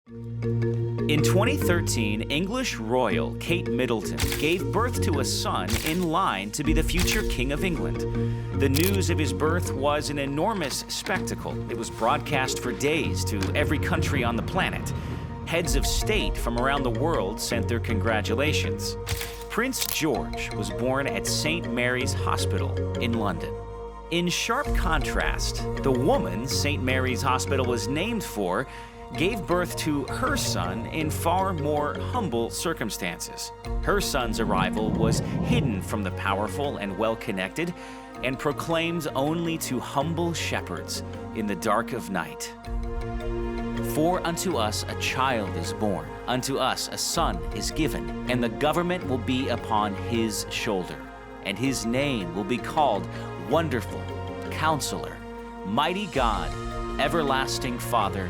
In 2013, English royal Kate Middleton gave birth to a son in line to be the future King of England. The news of his birth was an enormous spectacle. It was broadcast for days to every country on the planet. Heads of state from around the world sent their congratulations. Prince George was born at St. Mary's Hospital in London. In sharp contrast, the woman St. Mary's Hospital was named for gave birth to her son in far more humble circumstances. Her son's arrival was hidden from the powerful and well-connected and proclaimed only to humble shepherds in the dark of night. For unto us a child is born, unto us a son is given, and the government will be upon his shoulder, and his name will be called Wonderful, Counselor, Mighty God, Everlasting Father,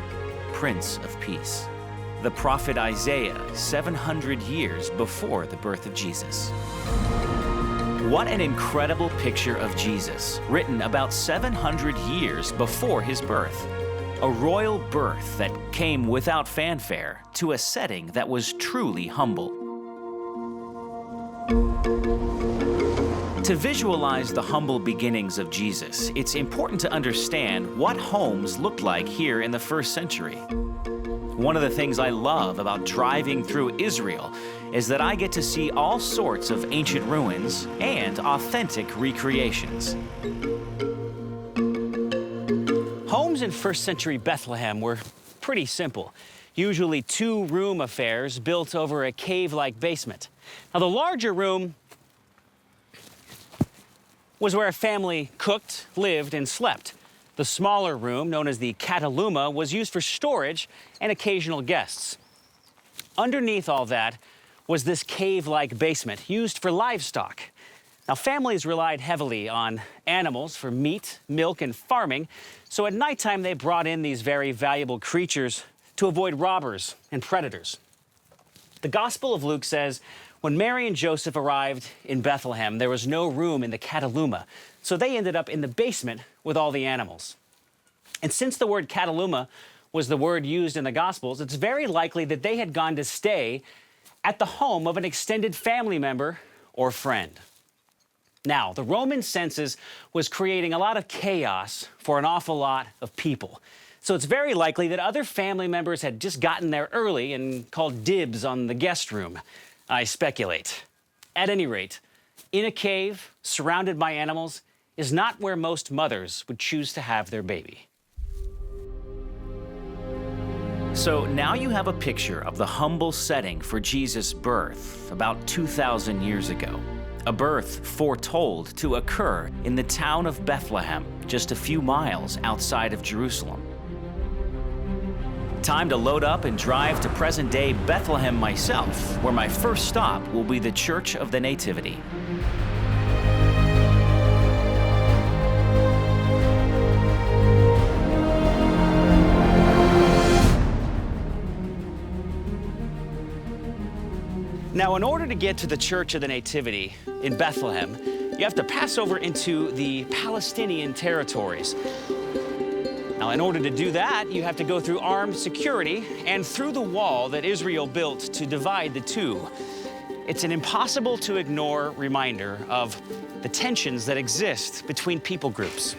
Prince of Peace. The prophet Isaiah, 700 years before the birth of Jesus. What an incredible picture of Jesus, written about 700 years before his birth. A royal birth that came without fanfare to a setting that was truly humble. To visualize the humble beginnings of Jesus, it's important to understand what homes looked like here in the first century. One of the things I love about driving through Israel is that I get to see all sorts of ancient ruins and authentic recreations. Homes in first century Bethlehem were pretty simple, usually two-room affairs built over a cave-like basement. Now, the larger room was where a family cooked, lived, and slept. The smaller room, known as the cataluma, was used for storage and occasional guests. Underneath all that was this cave-like basement used for livestock. Now, families relied heavily on animals for meat, milk, and farming, so at nighttime they brought in these very valuable creatures to avoid robbers and predators. The Gospel of Luke says, when Mary and Joseph arrived in Bethlehem, there was no room in the cataluma, so they ended up in the basement with all the animals. And since the word cataluma was the word used in the Gospels, it's very likely that they had gone to stay at the home of an extended family member or friend. Now, the Roman census was creating a lot of chaos for an awful lot of people. So it's very likely that other family members had just gotten there early and called dibs on the guest room. I speculate. At any rate, in a cave, surrounded by animals, is not where most mothers would choose to have their baby. So now you have a picture of the humble setting for Jesus' birth about 2,000 years ago. A birth foretold to occur in the town of Bethlehem, just a few miles outside of Jerusalem. Time to load up and drive to present-day Bethlehem myself, where my first stop will be the Church of the Nativity. Now, in order to get to the Church of the Nativity in Bethlehem, you have to pass over into the Palestinian territories. Now, in order to do that, you have to go through armed security and through the wall that Israel built to divide the two. It's an impossible to ignore reminder of the tensions that exist between people groups.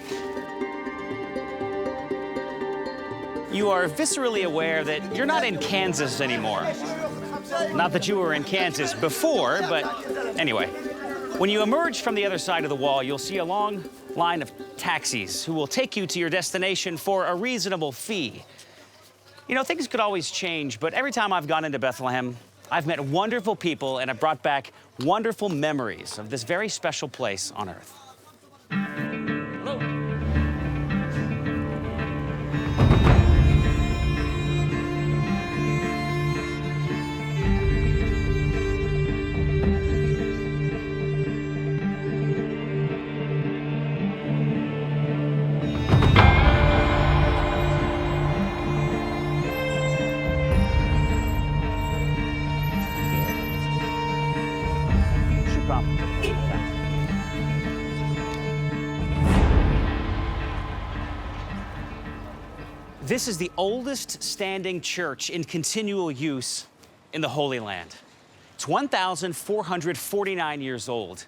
You are viscerally aware that you're not in Kansas anymore. Not that you were in Kansas before, but anyway. When you emerge from the other side of the wall, you'll see a long line of taxis who will take you to your destination for a reasonable fee. You know, things could always change, but every time I've gone into Bethlehem, I've met wonderful people and I've brought back wonderful memories of this very special place on earth. This is the oldest standing church in continual use in the Holy Land. It's 1,449 years old.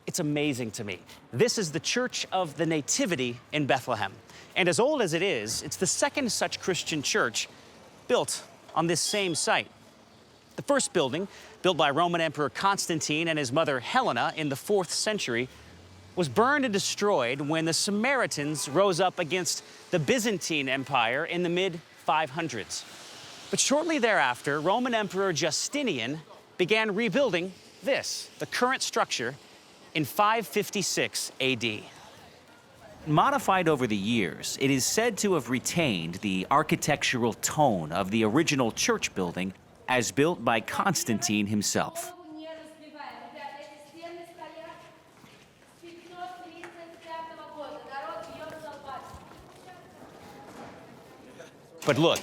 It's amazing to me. This is the Church of the Nativity in Bethlehem. And as old as it is, it's the second such Christian church built on this same site. The first building, built by Roman Emperor Constantine and his mother Helena in the 4th century, was burned and destroyed when the Samaritans rose up against the Byzantine Empire in the mid-500s. But shortly thereafter, Roman Emperor Justinian began rebuilding this, the current structure, in 556 AD. Modified over the years, it is said to have retained the architectural tone of the original church building as built by Constantine himself. But look,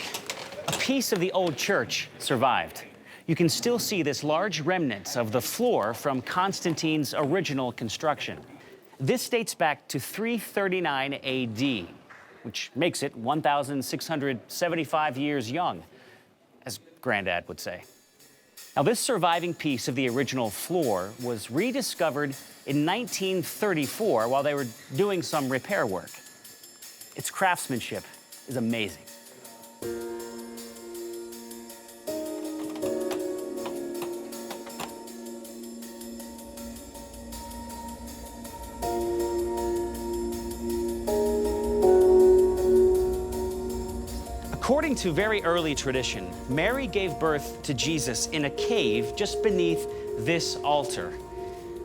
a piece of the old church survived. You can still see this large remnant of the floor from Constantine's original construction. This dates back to 339 AD, which makes it 1,675 years young, as Granddad would say. Now, this surviving piece of the original floor was rediscovered in 1934 while they were doing some repair work. Its craftsmanship is amazing. According to very early tradition, Mary gave birth to Jesus in a cave just beneath this altar.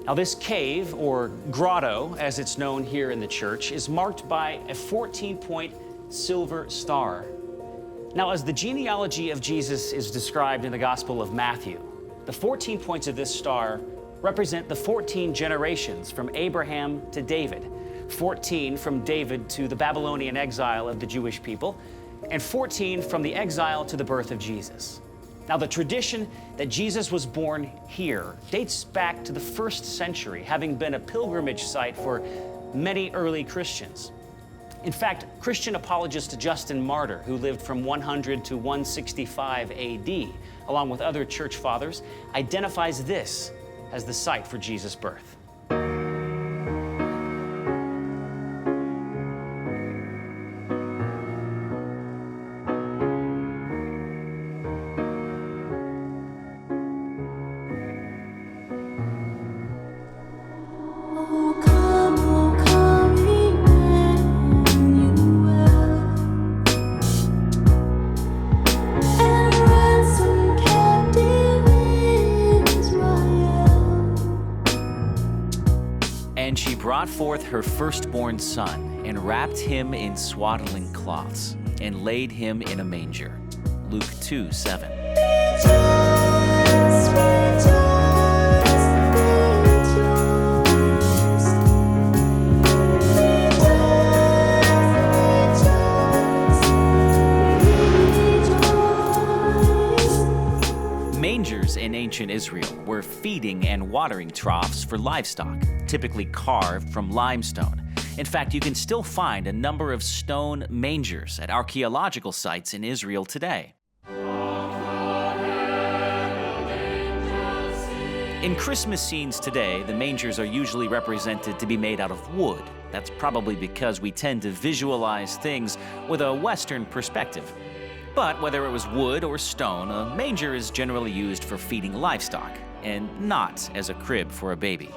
Now, this cave, or grotto, as it's known here in the church, is marked by a 14-point silver star. Now, as the genealogy of Jesus is described in the Gospel of Matthew, the 14 points of this star represent the 14 generations from Abraham to David, 14 from David to the Babylonian exile of the Jewish people, and 14 from the exile to the birth of Jesus. Now, the tradition that Jesus was born here dates back to the 1st century, having been a pilgrimage site for many early Christians. In fact, Christian apologist Justin Martyr, who lived from 100 to 165 AD, along with other church fathers, identifies this as the site for Jesus' birth. And she brought forth her firstborn son, and wrapped him in swaddling cloths, and laid him in a manger. Luke 2:7. Mangers in ancient Israel were feeding and watering troughs for livestock, typically carved from limestone. In fact, you can still find a number of stone mangers at archaeological sites in Israel today. In Christmas scenes today, the mangers are usually represented to be made out of wood. That's probably because we tend to visualize things with a Western perspective. But whether it was wood or stone, a manger is generally used for feeding livestock, and not as a crib for a baby.